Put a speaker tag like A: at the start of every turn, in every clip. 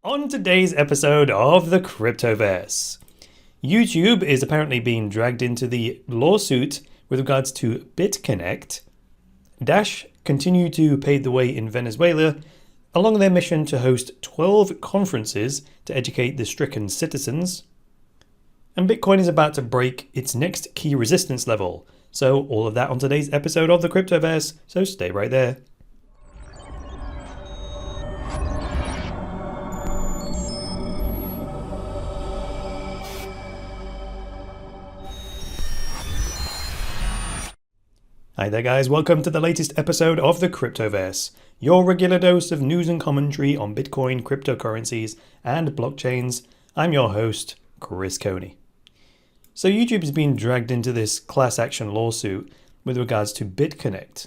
A: On today's episode of the Cryptoverse, YouTube is apparently being dragged into the lawsuit with regards to BitConnect. Dash continue to pave the way in Venezuela along their mission to host 12 conferences to educate the stricken citizens. And Bitcoin is about to break its next key resistance level. So all of that on today's episode of the Cryptoverse, so stay right there. Hi there guys, welcome to the latest episode of the Cryptoverse, your regular dose of news and commentary on Bitcoin, cryptocurrencies, and blockchains. I'm your host, Chris Coney. So YouTube has been dragged into this class action lawsuit with regards to BitConnect.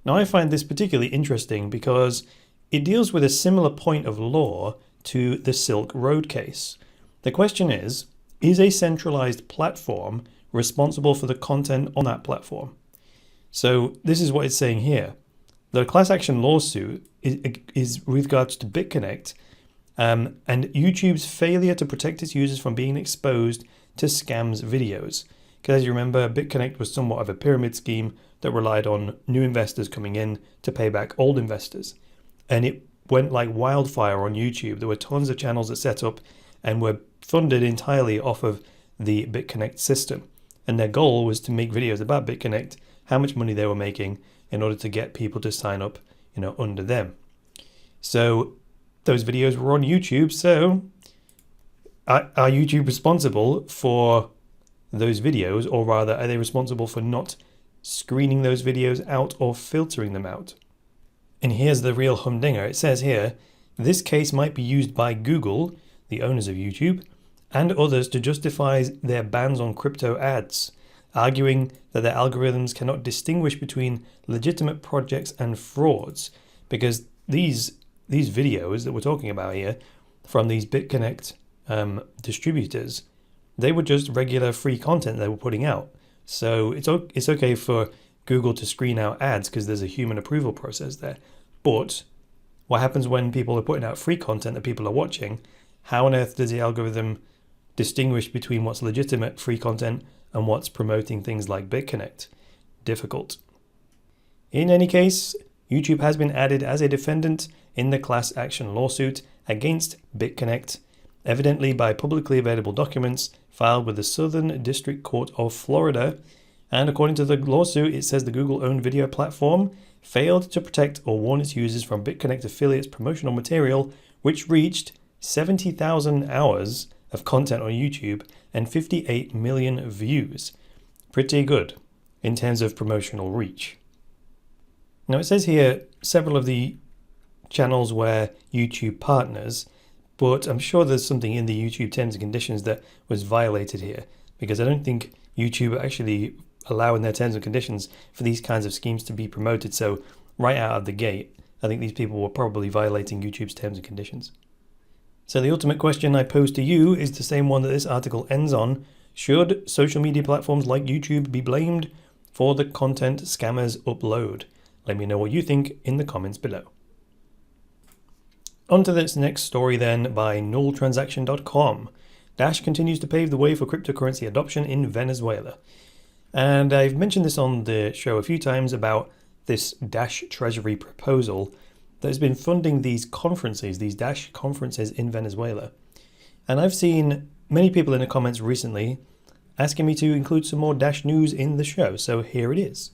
A: Now I find this particularly interesting because it deals with a similar point of law to the Silk Road case. The question is a centralized platform responsible for the content on that platform? So this is what it's saying here. The class action lawsuit is with regards to BitConnect and YouTube's failure to protect its users from being exposed to scams videos. Because as you remember, BitConnect was somewhat of a pyramid scheme that relied on new investors coming in to pay back old investors. And it went like wildfire on YouTube. There were tons of channels that set up and were funded entirely off of the BitConnect system. And their goal was to make videos about BitConnect, how much money they were making in order to get people to sign up, under them. So those videos were on YouTube. So are YouTube responsible for those videos, or rather are they responsible for not screening those videos out or filtering them out? And here's the real humdinger. It says here, this case might be used by Google, the owners of YouTube, and others to justify their bans on crypto ads, arguing that their algorithms cannot distinguish between legitimate projects and frauds, because these videos that we're talking about here from these BitConnect distributors, they were just regular free content they were putting out. So it's okay for Google to screen out ads because there's a human approval process there. But what happens when people are putting out free content that people are watching? How on earth does the algorithm distinguish between what's legitimate free content and what's promoting things like BitConnect? Difficult. In any case, YouTube has been added as a defendant in the class action lawsuit against BitConnect, evidently by publicly available documents filed with the Southern District Court of Florida. And according to the lawsuit, it says the Google-owned video platform failed to protect or warn its users from BitConnect affiliates' promotional material, which reached 70,000 hours of content on YouTube and 58 million views. Pretty good in terms of promotional reach. Now it says here several of the channels where YouTube partners, but I'm sure there's something in the YouTube terms and conditions that was violated here, because I don't think YouTube actually allow in their terms and conditions for these kinds of schemes to be promoted. So right out of the gate, I think these people were probably violating YouTube's terms and conditions. So the ultimate question I pose to you is the same one that this article ends on. Should social media platforms like YouTube be blamed for the content scammers upload? Let me know what you think in the comments below. On to this next story then by nulltransaction.com. Dash continues to pave the way for cryptocurrency adoption in Venezuela. And I've mentioned this on the show a few times about this Dash Treasury proposal that has been funding these conferences, these Dash conferences in Venezuela. And I've seen many people in the comments recently asking me to include some more Dash news in the show, so here it is.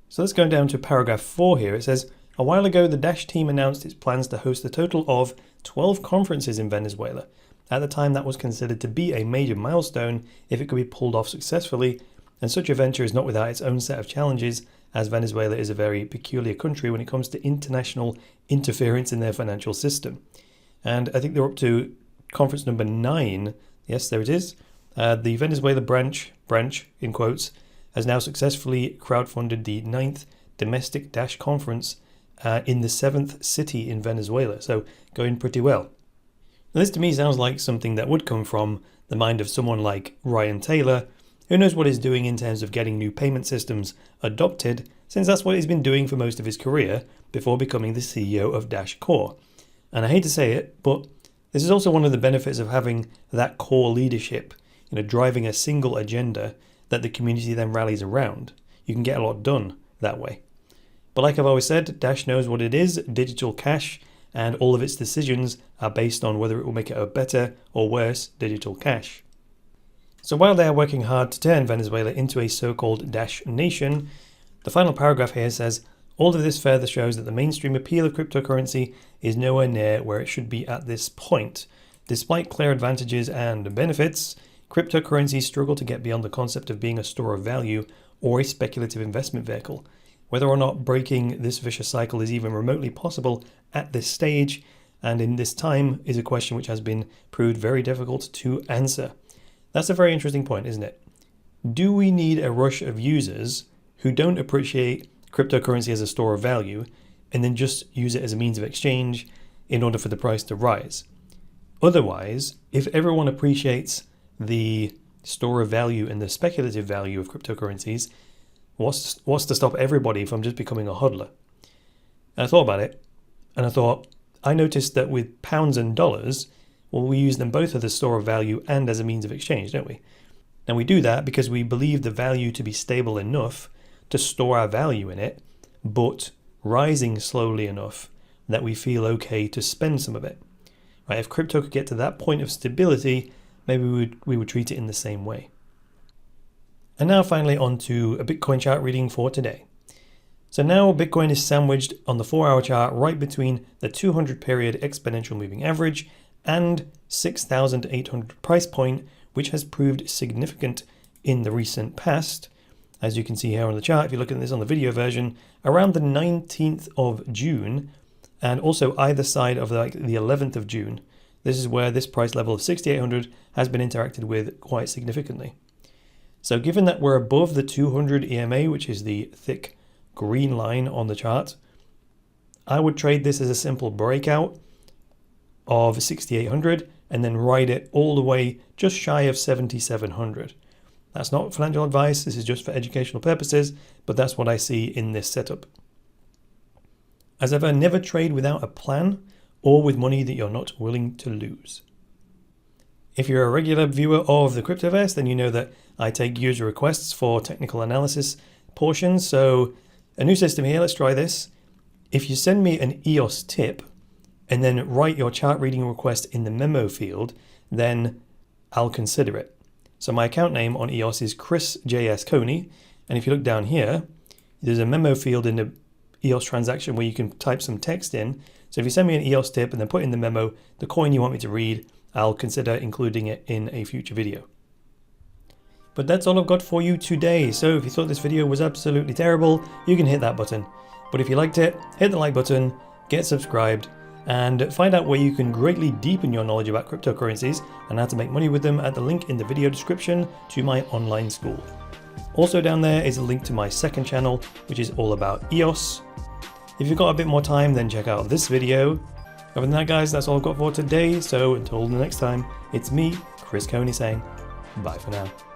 A: So let's go down to paragraph 4 here. It says, a while ago the Dash team announced its plans to host a total of 12 conferences in Venezuela. At the time that was considered to be a major milestone if it could be pulled off successfully, and such a venture is not without its own set of challenges, as Venezuela is a very peculiar country when it comes to international interference in their financial system. And I think they're up to conference number 9. Yes, there it is. The Venezuela branch, in quotes, has now successfully crowdfunded the 9th domestic Dash conference in the 7th city in Venezuela. So going pretty well. Now, this to me sounds like something that would come from the mind of someone like Ryan Taylor, who knows what he's doing in terms of getting new payment systems adopted, since that's what he's been doing for most of his career before becoming the CEO of Dash Core. And I hate to say it, but this is also one of the benefits of having that core leadership, driving a single agenda that the community then rallies around. You can get a lot done that way. But like I've always said, Dash knows what it is, digital cash, and all of its decisions are based on whether it will make it a better or worse digital cash. So while they are working hard to turn Venezuela into a so-called Dash nation, the final paragraph here says, all of this further shows that the mainstream appeal of cryptocurrency is nowhere near where it should be at this point. Despite clear advantages and benefits, cryptocurrencies struggle to get beyond the concept of being a store of value or a speculative investment vehicle. Whether or not breaking this vicious cycle is even remotely possible at this stage and in this time is a question which has been proved very difficult to answer. That's a very interesting point, isn't it? Do we need a rush of users who don't appreciate cryptocurrency as a store of value and then just use it as a means of exchange in order for the price to rise? Otherwise, if everyone appreciates the store of value and the speculative value of cryptocurrencies, what's to stop everybody from just becoming a hodler? And I thought about it, and I noticed that with pounds and dollars, well, we use them both as a store of value and as a means of exchange, don't we? And we do that because we believe the value to be stable enough to store our value in it, but rising slowly enough that we feel okay to spend some of it. Right? If crypto could get to that point of stability, maybe we would treat it in the same way. And now finally on to a Bitcoin chart reading for today. So now Bitcoin is sandwiched on the 4-hour chart right between the 200 period exponential moving average and 6,800 price point, which has proved significant in the recent past. As you can see here on the chart, if you look at this on the video version, around the 19th of June, and also either side of the 11th of June, this is where this price level of 6,800 has been interacted with quite significantly. So given that we're above the 200 EMA, which is the thick green line on the chart, I would trade this as a simple breakout of 6,800 and then ride it all the way just shy of 7,700. That's not financial advice, this is just for educational purposes, but that's what I see in this setup. As ever, never trade without a plan or with money that you're not willing to lose. If you're a regular viewer of the Cryptoverse, then you know that I take user requests for technical analysis portions. So a new system here, let's try this. If you send me an EOS tip and then write your chart reading request in the memo field, then I'll consider it. So my account name on EOS is Chris JS Coney. And if you look down here, there's a memo field in the EOS transaction where you can type some text in. So if you send me an EOS tip and then put in the memo the coin you want me to read, I'll consider including it in a future video. But that's all I've got for you today. So if you thought this video was absolutely terrible, you can hit that button. But if you liked it, hit the like button, get subscribed, and find out where you can greatly deepen your knowledge about cryptocurrencies and how to make money with them at the link in the video description to my online school. Also down there is a link to my second channel, which is all about EOS. If you've got a bit more time, then check out this video. Other than that, guys, that's all I've got for today. So until the next time, it's me, Chris Coney, saying bye for now.